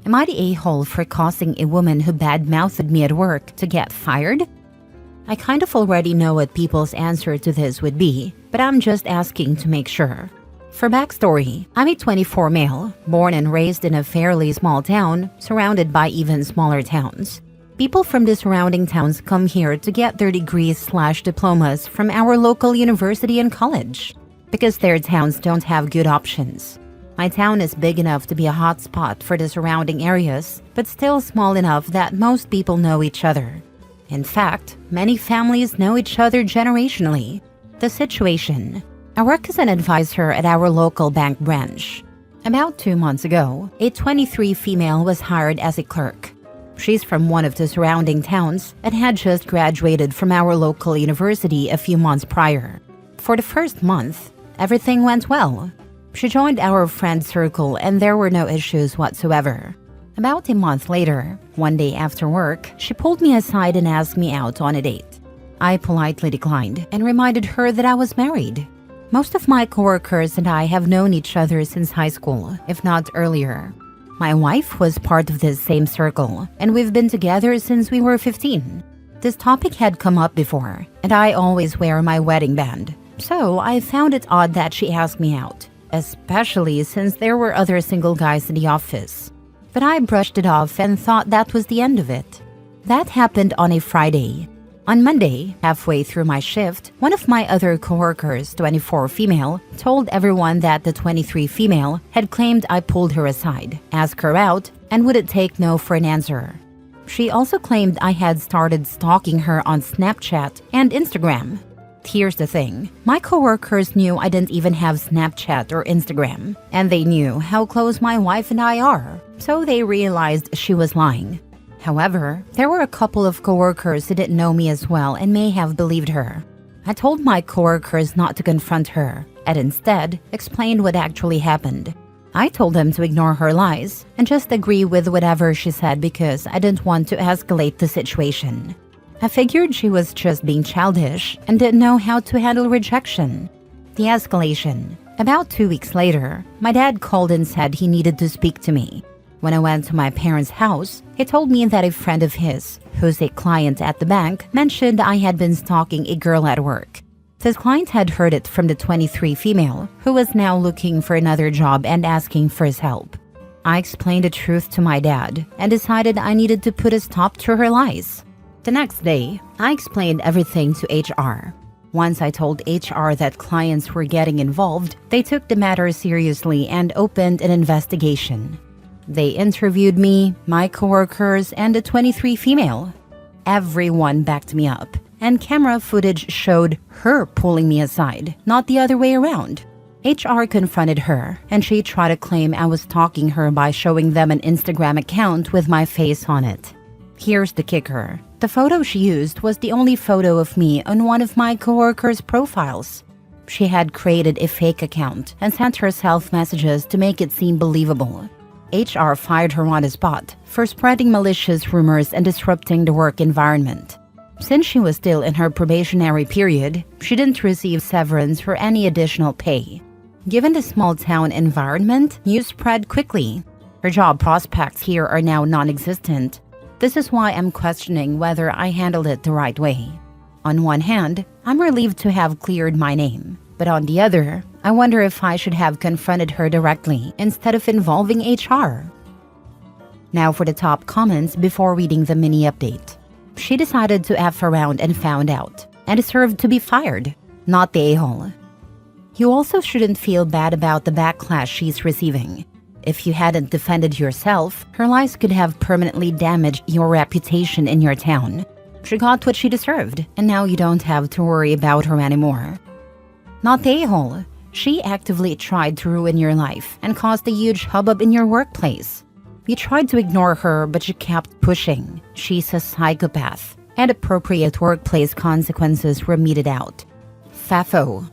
Am I the a-hole for causing a woman who bad-mouthed me at work to get fired? I kind of already know what people's answer to this would be, but I'm just asking to make sure. For backstory, I'm a 24 male, born and raised in a fairly small town, surrounded by even smaller towns. People from the surrounding towns come here to get their degrees/diplomas from our local university and college, because their towns don't have good options. My town is big enough to be a hotspot for the surrounding areas, but still small enough that most people know each other. In fact, many families know each other generationally. The situation: I work as an advisor at our local bank branch. About 2 months ago, a 23 female was hired as a clerk. She's from one of the surrounding towns and had just graduated from our local university a few months prior. For the first month, everything went well. She joined our friend circle and there were no issues whatsoever. About a month later, one day after work, she pulled me aside and asked me out on a date. I politely declined and reminded her that I was married. Most of my coworkers and I have known each other since high school, if not earlier. My wife was part of this same circle, and we've been together since we were 15. This topic had come up before, and I always wear my wedding band, so I found it odd that she asked me out, especially since there were other single guys in the office. But I brushed it off and thought that was the end of it. That happened on a Friday. On Monday, halfway through my shift, one of my other coworkers, 24 female, told everyone that the 23 female had claimed I pulled her aside, asked her out, and wouldn't take no for an answer. She also claimed I had started stalking her on Snapchat and Instagram. Here's the thing, my coworkers knew I didn't even have Snapchat or Instagram, and they knew how close my wife and I are, so they realized she was lying. However, there were a couple of coworkers who didn't know me as well and may have believed her. I told my coworkers not to confront her, and instead explained what actually happened. I told them to ignore her lies and just agree with whatever she said because I didn't want to escalate the situation. I figured she was just being childish and didn't know how to handle rejection. The escalation. About 2 weeks later, my dad called and said he needed to speak to me. When I went to my parents' house, he told me that a friend of his, who's a client at the bank, mentioned I had been stalking a girl at work. This client had heard it from the 23 female, who was now looking for another job and asking for his help. I explained the truth to my dad and decided I needed to put a stop to her lies. The next day, I explained everything to HR. Once I told HR that clients were getting involved, they took the matter seriously and opened an investigation. They interviewed me, my coworkers, and the 23 female. Everyone backed me up, and camera footage showed her pulling me aside, not the other way around. HR confronted her, and she tried to claim I was stalking her by showing them an Instagram account with my face on it. Here's the kicker. The photo she used was the only photo of me on one of my coworkers' profiles. She had created a fake account and sent herself messages to make it seem believable. HR fired her on the spot for spreading malicious rumors and disrupting the work environment. Since she was still in her probationary period, she didn't receive severance or any additional pay. Given the small town environment, news spread quickly. Her job prospects here are now non-existent. This is why I'm questioning whether I handled it the right way. On one hand, I'm relieved to have cleared my name. But on the other, I wonder if I should have confronted her directly instead of involving HR. Now for the top comments before reading the mini update. She decided to F around and found out, and deserved to be fired, not the a-hole. You also shouldn't feel bad about the backlash she's receiving. If you hadn't defended yourself, her lies could have permanently damaged your reputation in your town. She got what she deserved, and now you don't have to worry about her anymore. Not the a-hole. She actively tried to ruin your life and caused a huge hubbub in your workplace. You tried to ignore her, but she kept pushing. She's a psychopath, and appropriate workplace consequences were meted out. Fafo.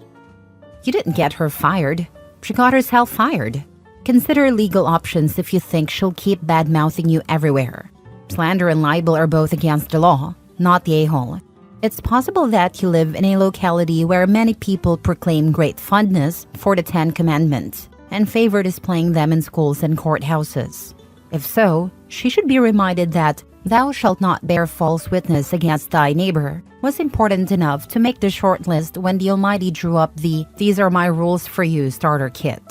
You didn't get her fired. She got herself fired. Consider legal options if you think she'll keep bad-mouthing you everywhere. Slander and libel are both against the law, not the a-hole. It's possible that you live in a locality where many people proclaim great fondness for the 10 Commandments and favor displaying them in schools and courthouses. If so, she should be reminded that "thou shalt not bear false witness against thy neighbor" was important enough to make the short list when the Almighty drew up the "these are my rules for you" starter kit.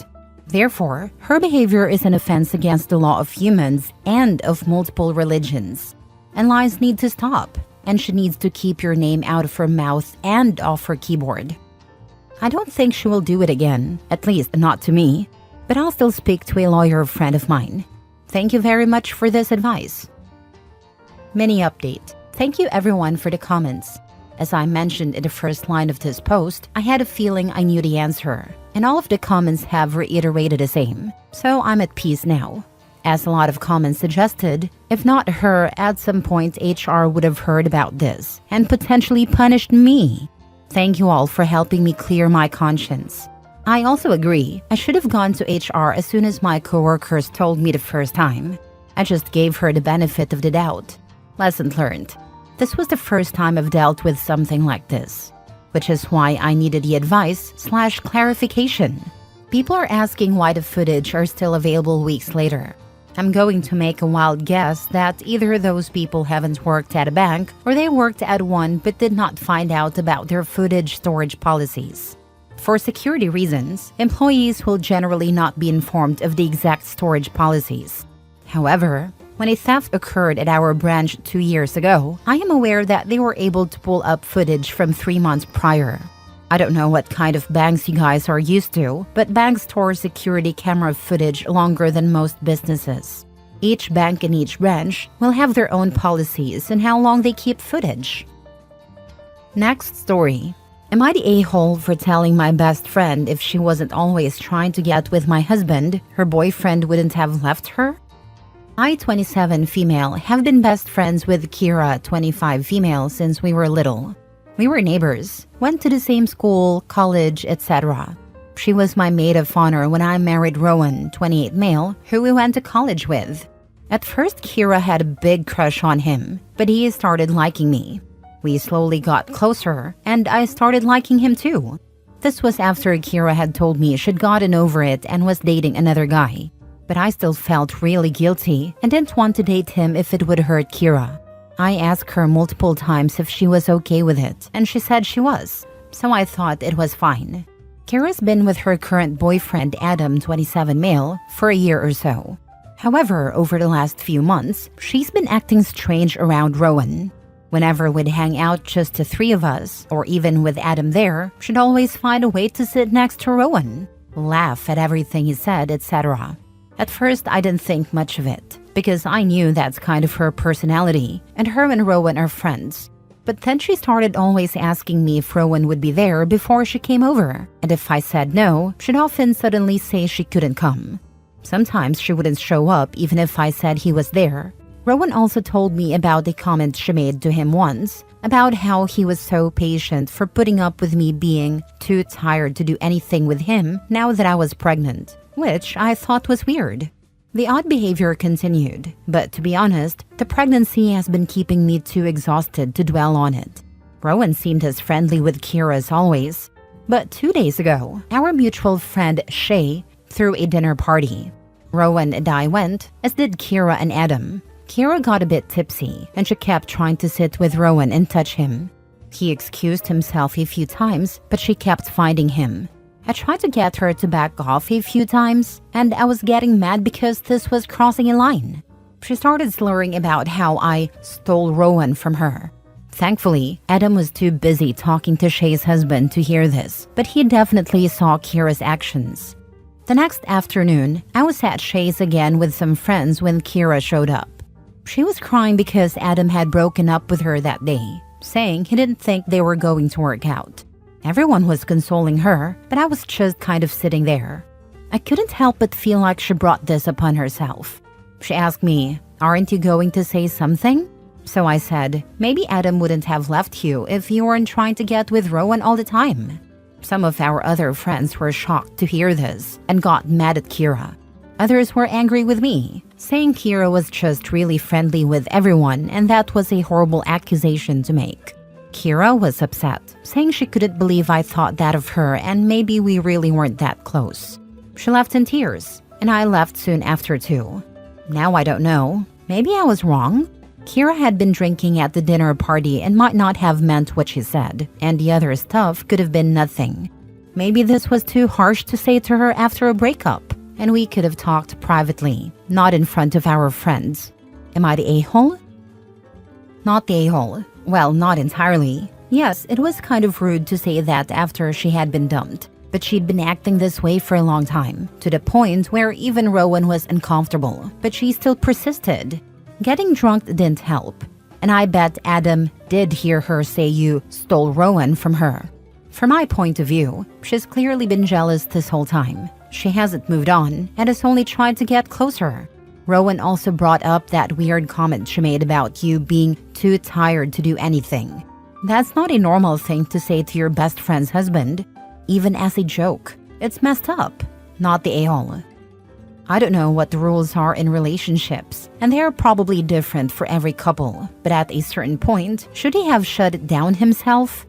Therefore, her behavior is an offense against the law of humans and of multiple religions. And lies need to stop, and she needs to keep your name out of her mouth and off her keyboard. I don't think she will do it again, at least not to me, but I'll still speak to a lawyer friend of mine. Thank you very much for this advice. Mini update. Thank you everyone for the comments. As I mentioned in the first line of this post, I had a feeling I knew the answer, and all of the comments have reiterated the same, so I'm at peace now. As a lot of comments suggested, if not her, at some point HR would have heard about this and potentially punished me. Thank you all for helping me clear my conscience. I also agree, I should have gone to HR as soon as my coworkers told me the first time. I just gave her the benefit of the doubt. Lesson learned. This was the first time I've dealt with something like this, which is why I needed the advice/clarification. People are asking why the footage are still available weeks later. I'm going to make a wild guess that either those people haven't worked at a bank or they worked at one but did not find out about their footage storage policies. For security reasons, employees will generally not be informed of the exact storage policies. However, when a theft occurred at our branch 2 years ago, I am aware that they were able to pull up footage from 3 months prior. I don't know what kind of banks you guys are used to, but banks store security camera footage longer than most businesses. Each bank and each branch will have their own policies on how long they keep footage. Next story. Am I the a-hole for telling my best friend if she wasn't always trying to get with my husband, her boyfriend wouldn't have left her? I, 27 female, have been best friends with Kira, 25 female, since we were little. We were neighbors, went to the same school, college, etc. She was my maid of honor when I married Rowan, 28 male, who we went to college with. At first, Kira had a big crush on him, but he started liking me. We slowly got closer, and I started liking him too. This was after Kira had told me she'd gotten over it and was dating another guy. But I still felt really guilty and didn't want to date him if it would hurt Kira. I asked her multiple times if she was okay with it, and she said she was, so I thought it was fine. Kira's been with her current boyfriend Adam, 27 male, for a year or so. However, over the last few months, she's been acting strange around Rowan. Whenever we'd hang out just the 3 of us, or even with Adam there, she'd always find a way to sit next to Rowan, laugh at everything he said, etc. At first, I didn't think much of it, because I knew that's kind of her personality, and her and Rowan are friends. But then she started always asking me if Rowan would be there before she came over, and if I said no, she'd often suddenly say she couldn't come. Sometimes she wouldn't show up even if I said he was there. Rowan also told me about a comment she made to him once, about how he was so patient for putting up with me being too tired to do anything with him now that I was pregnant, which I thought was weird. The odd behavior continued, but to be honest, the pregnancy has been keeping me too exhausted to dwell on it. Rowan seemed as friendly with Kira as always, but 2 days ago, our mutual friend Shay threw a dinner party. Rowan and I went, as did Kira and Adam. Kira got a bit tipsy, and she kept trying to sit with Rowan and touch him. He excused himself a few times, but she kept finding him. I tried to get her to back off a few times, and I was getting mad because this was crossing a line. She started slurring about how I stole Rowan from her. Thankfully, Adam was too busy talking to Shay's husband to hear this, but he definitely saw Kira's actions. The next afternoon, I was at Shay's again with some friends when Kira showed up. She was crying because Adam had broken up with her that day, saying he didn't think they were going to work out. Everyone was consoling her, but I was just kind of sitting there. I couldn't help but feel like she brought this upon herself. She asked me, "Aren't you going to say something?" So I said, maybe Adam wouldn't have left you if you weren't trying to get with Rowan all the time. Some of our other friends were shocked to hear this and got mad at Kira. Others were angry with me, saying Kira was just really friendly with everyone and that was a horrible accusation to make. Kira was upset, saying she couldn't believe I thought that of her and maybe we really weren't that close. She left in tears, and I left soon after too. Now I don't know. Maybe I was wrong. Kira had been drinking at the dinner party and might not have meant what she said, and the other stuff could have been nothing. Maybe this was too harsh to say to her after a breakup, and we could have talked privately, not in front of our friends. Am I the a-hole? Not the a-hole. Well, not entirely. Yes, it was kind of rude to say that after she had been dumped, but she'd been acting this way for a long time, to the point where even Rowan was uncomfortable, but she still persisted. Getting drunk didn't help, and I bet Adam did hear her say you stole Rowan from her. From my point of view, she's clearly been jealous this whole time. She hasn't moved on and has only tried to get closer. Rowan also brought up that weird comment she made about you being too tired to do anything. That's not a normal thing to say to your best friend's husband, even as a joke. It's messed up, not the a-hole. I don't know what the rules are in relationships, and they are probably different for every couple, but at a certain point, should he have shut it down himself?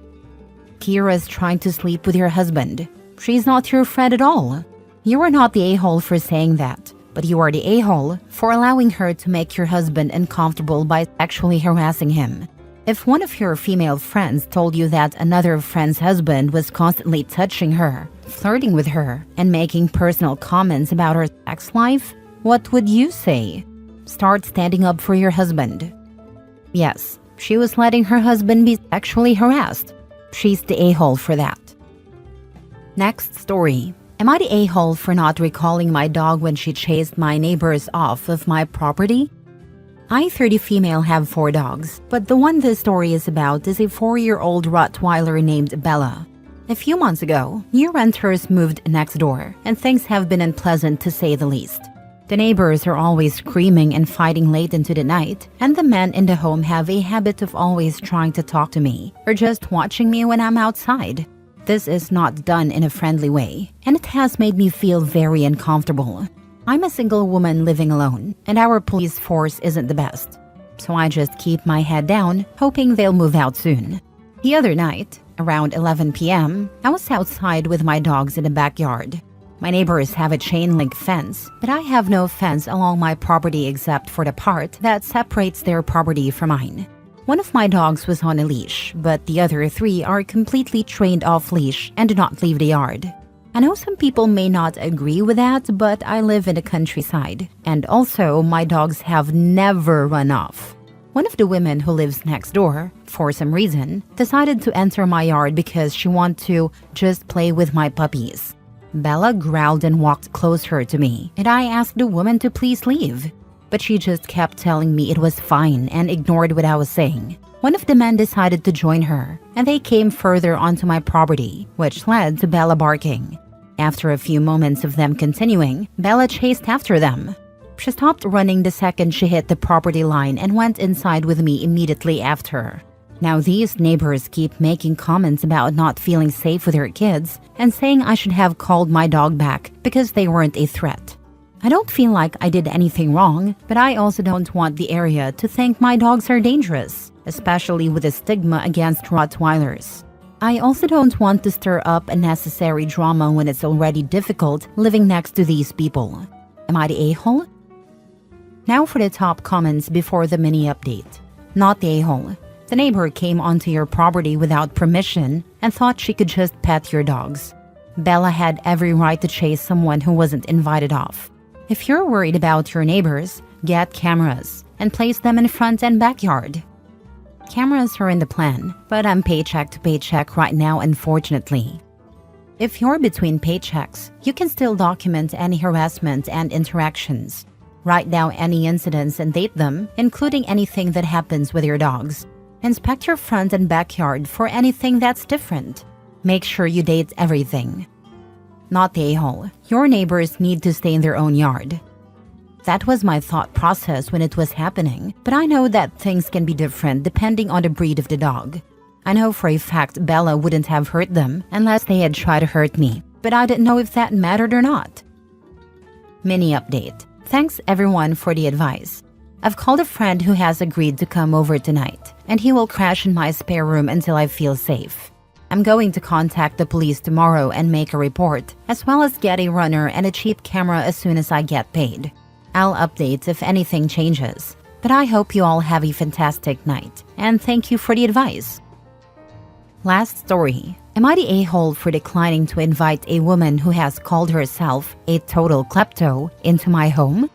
Kira's trying to sleep with your husband. She's not your friend at all. You are not the a-hole for saying that, but you are the a-hole for allowing her to make your husband uncomfortable by sexually harassing him. If one of your female friends told you that another friend's husband was constantly touching her, flirting with her, and making personal comments about her sex life, what would you say? Start standing up for your husband. Yes, she was letting her husband be sexually harassed. She's the a-hole for that. Next story. Am I the a-hole for not recalling my dog when she chased my neighbors off of my property? I, 30 female, have 4 dogs, but the one this story is about is a 4-year-old Rottweiler named Bella. A few months ago, new renters moved next door, and things have been unpleasant to say the least. The neighbors are always screaming and fighting late into the night, and the men in the home have a habit of always trying to talk to me, or just watching me when I'm outside. This is not done in a friendly way, and it has made me feel very uncomfortable. I'm a single woman living alone, and our police force isn't the best. So I just keep my head down, hoping they'll move out soon. The other night, around 11 p.m., I was outside with my dogs in the backyard. My neighbors have a chain-link fence, but I have no fence along my property except for the part that separates their property from mine. One of my dogs was on a leash, but the other 3 are completely trained off leash and do not leave the yard. I know some people may not agree with that, but I live in the countryside, and also my dogs have never run off. One of the women who lives next door, for some reason, decided to enter my yard because she wanted to just play with my puppies. Bella growled and walked closer to me, and I asked the woman to please leave. But she just kept telling me it was fine and ignored what I was saying. One of the men decided to join her, and they came further onto my property, which led to Bella barking. After a few moments of them continuing, Bella chased after them. She stopped running the second she hit the property line and went inside with me immediately after. Now these neighbors keep making comments about not feeling safe with their kids and saying I should have called my dog back because they weren't a threat. I don't feel like I did anything wrong, but I also don't want the area to think my dogs are dangerous, especially with the stigma against Rottweilers. I also don't want to stir up unnecessary drama when it's already difficult living next to these people. Am I the a-hole? Now for the top comments before the mini update. Not the a-hole. The neighbor came onto your property without permission and thought she could just pet your dogs. Bella had every right to chase someone who wasn't invited off. If you're worried about your neighbors, get cameras and place them in front and backyard. Cameras are in the plan, but I'm paycheck to paycheck right now, unfortunately. If you're between paychecks, you can still document any harassment and interactions. Write down any incidents and date them, including anything that happens with your dogs. Inspect your front and backyard for anything that's different. Make sure you date everything. Not the a-hole. Your neighbors need to stay in their own yard. That was my thought process when it was happening, but I know that things can be different depending on the breed of the dog. I know for a fact Bella wouldn't have hurt them unless they had tried to hurt me, but I didn't know if that mattered or not. Mini update. Thanks everyone for the advice. I've called a friend who has agreed to come over tonight, and he will crash in my spare room until I feel safe. I'm going to contact the police tomorrow and make a report, as well as get a runner and a cheap camera as soon as I get paid. I'll update if anything changes. But I hope you all have a fantastic night, and thank you for the advice. Last story. Am I the a-hole for declining to invite a woman who has called herself a total klepto into my home?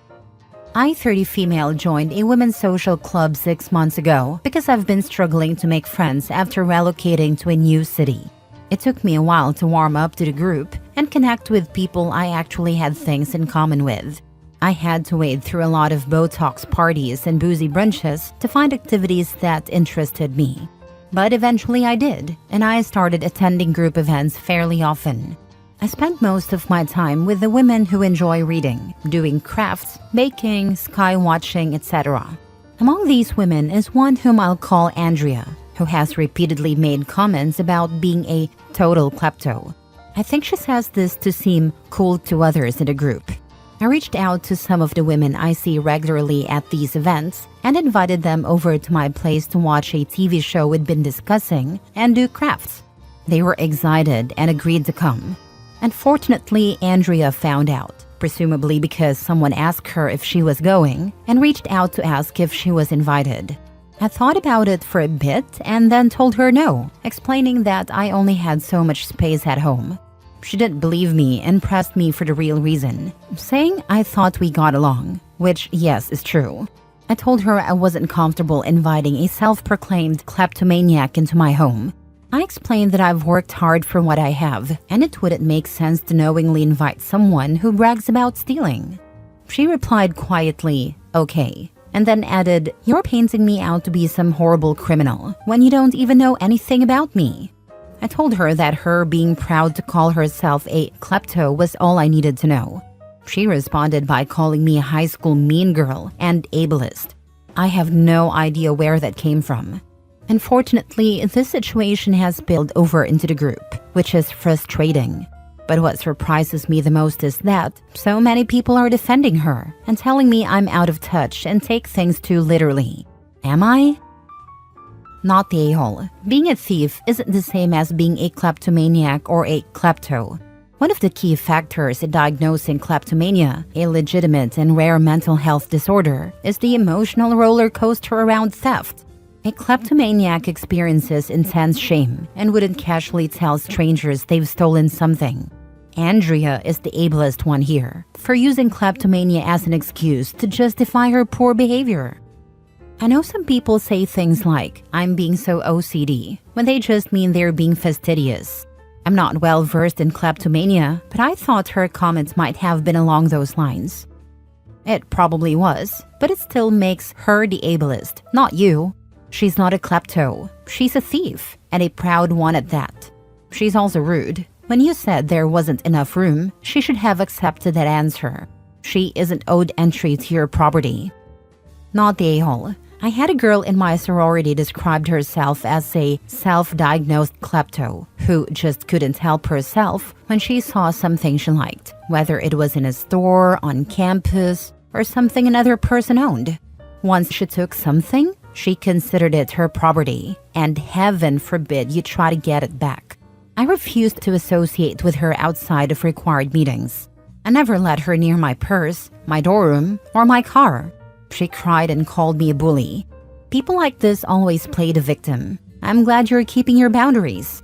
I, 30 female, joined a women's social club 6 months ago because I've been struggling to make friends after relocating to a new city. It took me a while to warm up to the group and connect with people I actually had things in common with. I had to wade through a lot of Botox parties and boozy brunches to find activities that interested me. But eventually I did, and I started attending group events fairly often. I spent most of my time with the women who enjoy reading, doing crafts, baking, sky watching, etc. Among these women is one whom I'll call Andrea, who has repeatedly made comments about being a total klepto. I think she says this to seem cool to others in the group. I reached out to some of the women I see regularly at these events and invited them over to my place to watch a TV show we'd been discussing and do crafts. They were excited and agreed to come. Unfortunately, Andrea found out, presumably because someone asked her if she was going and reached out to ask if she was invited. I thought about it for a bit and then told her no, explaining that I only had so much space at home. She didn't believe me and pressed me for the real reason, saying I thought we got along, which yes is true. I told her I wasn't comfortable inviting a self-proclaimed kleptomaniac into my home. I explained that I've worked hard for what I have, and it wouldn't make sense to knowingly invite someone who brags about stealing. She replied quietly, okay, and then added, "You're painting me out to be some horrible criminal when you don't even know anything about me." I told her that her being proud to call herself a klepto was all I needed to know. She responded by calling me a high school mean girl and ableist. I have no idea where that came from. Unfortunately, this situation has spilled over into the group, which is frustrating. But what surprises me the most is that so many people are defending her and telling me I'm out of touch and take things too literally. Am I? Not the a-hole. Being a thief isn't the same as being a kleptomaniac or a klepto. One of the key factors in diagnosing kleptomania, a legitimate and rare mental health disorder, is the emotional roller coaster around theft. A kleptomaniac experiences intense shame and wouldn't casually tell strangers they've stolen something. Andrea is the ableist one here, for using kleptomania as an excuse to justify her poor behavior. I know some people say things like, I'm being so OCD, when they just mean they're being fastidious. I'm not well versed in kleptomania, but I thought her comments might have been along those lines. It probably was, but it still makes her the ableist, not you. She's not a klepto. She's a thief, and a proud one at that. She's also rude. When you said there wasn't enough room, she should have accepted that answer. She isn't owed entry to your property. Not the a-hole. I had a girl in my sorority described herself as a self-diagnosed klepto who just couldn't help herself when she saw something she liked, whether it was in a store, on campus, or something another person owned. Once she took something, she considered it her property, and heaven forbid you try to get it back. I refused to associate with her outside of required meetings. I never let her near my purse, my dorm, or my car. She cried and called me a bully. People like this always play the victim. I'm glad you're keeping your boundaries.